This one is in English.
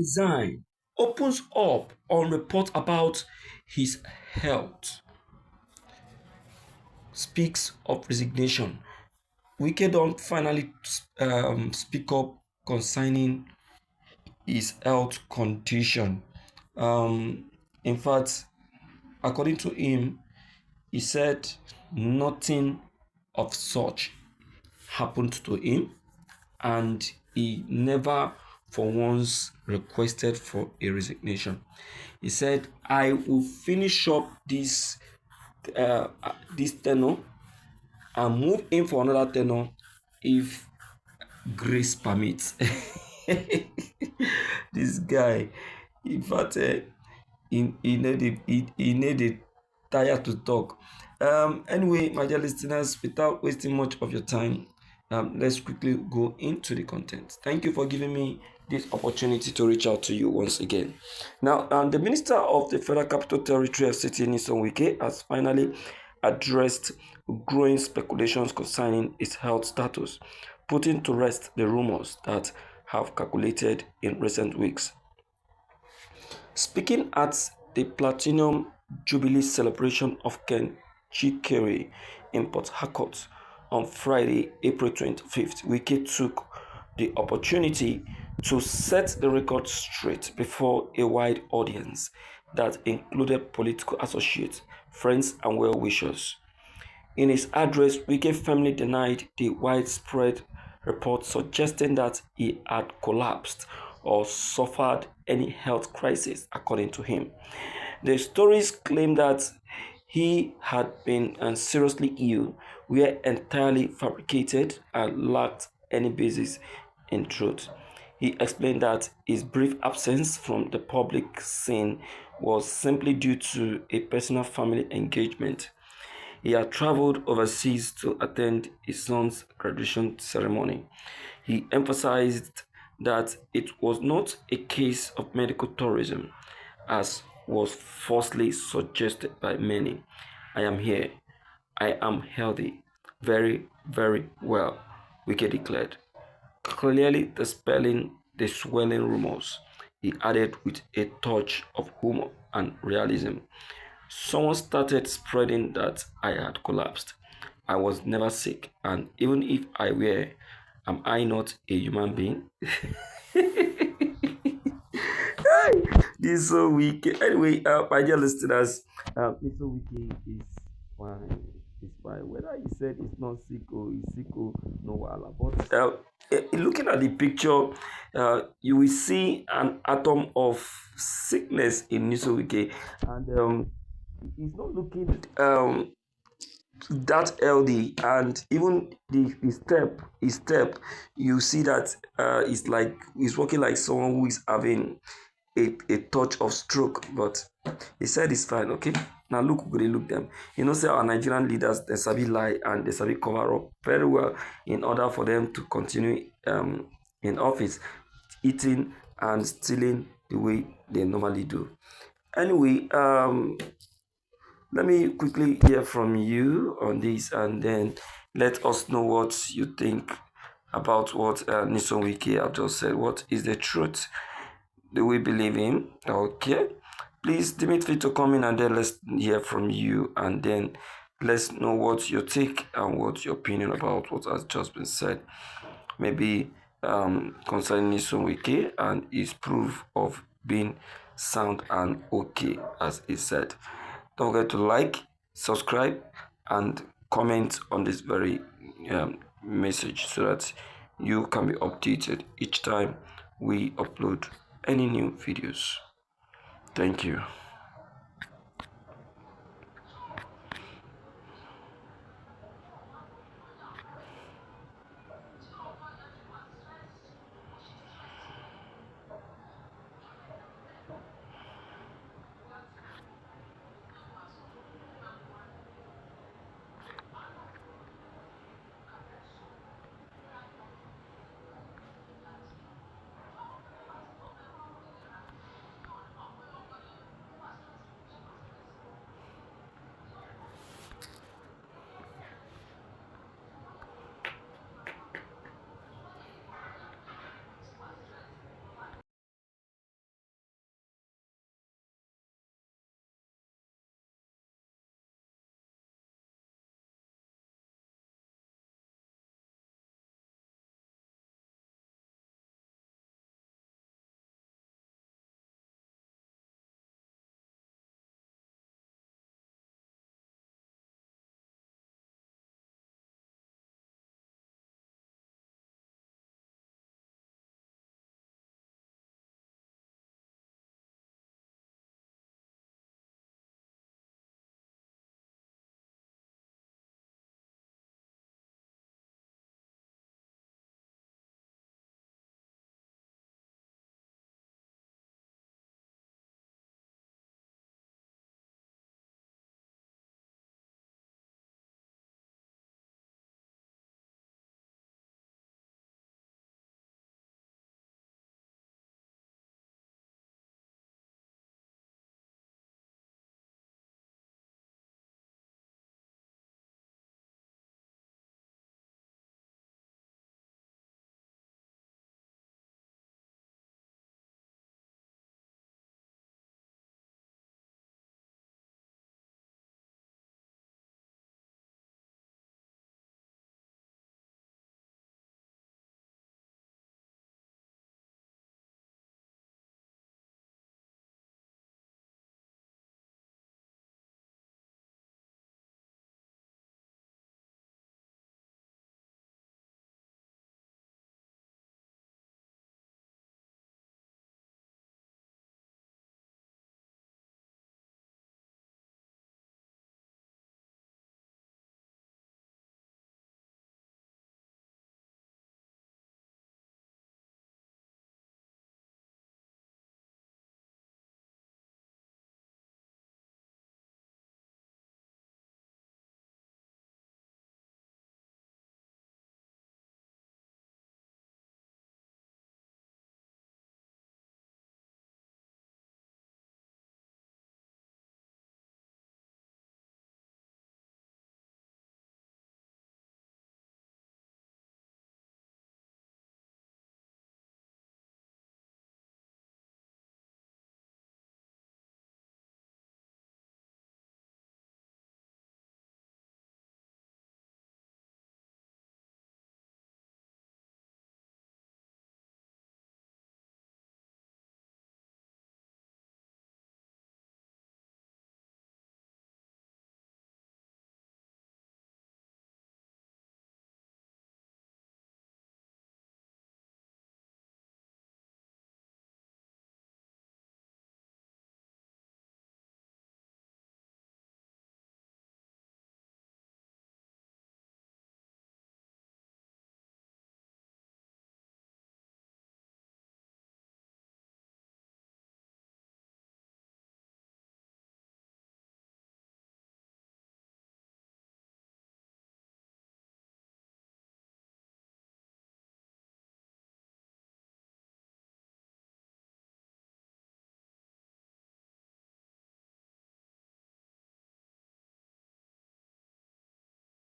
Resign opens up on report about his health, speaks of resignation. Wike don't finally speak up concerning his health condition. Um, in fact, according to him, he said nothing of such happened to him, and he never for once requested for a resignation. He said, I will finish up this tenure and move in for another tenure if grace permits. This guy, in fact, he needed tired to talk. Anyway, my dear listeners, without wasting much of your time, let's quickly go into the content. Thank you for giving me this opportunity to reach out to you once again. Now, the Minister of the Federal Capital Territory of City, Nyesom Wike, has finally addressed growing speculations concerning his health status, putting to rest the rumors that have calculated in recent weeks. Speaking at the Platinum Jubilee celebration of Ken Chikere in Port Harcourt on Friday, April 25th, Wike took the opportunity to set the record straight before a wide audience that included political associates, friends, and well-wishers. In his address, Wike firmly denied the widespread reports suggesting that he had collapsed or suffered any health crisis, according to him. The stories claim that he had been seriously ill were entirely fabricated and lacked any basis in truth. He explained that his brief absence from the public scene was simply due to a personal family engagement. He had traveled overseas to attend his son's graduation ceremony. He emphasized that it was not a case of medical tourism, as was falsely suggested by many. I am here. I am healthy. Very, very well, Wike declared, clearly dispelling the swelling rumors. He added with a touch of humor and realism. Someone started spreading that I had collapsed. I was never sick, and even if I were, am I not a human being? Hey, this is so weak. Anyway, my dear listeners, this so weak is fine. It's fine. Whether he said it's not sick or he's sick or no wala. But looking at the picture, you will see an atom of sickness in Nisowike, and he's not looking that healthy, and even his step, you see that it's like he's walking like someone who is having a touch of stroke, but he said it's fine. Okay, now look who they look them. You know, say our Nigerian leaders, they sabi lie and they sabi cover up very well in order for them to continue in office, eating and stealing the way they normally do. Anyway, let me quickly hear from you on this, and then let us know what you think about what Nison Wiki have just said. What is the truth? Do we believe in? Okay. Please do me free to come in, and then let's hear from you, and then let's know what your take and what your opinion about what has just been said. Maybe concerning Nison Wiki and his proof of being sound and okay, as he said. Don't forget to like, subscribe, and comment on this very message so that you can be updated each time we upload any new videos. Thank you.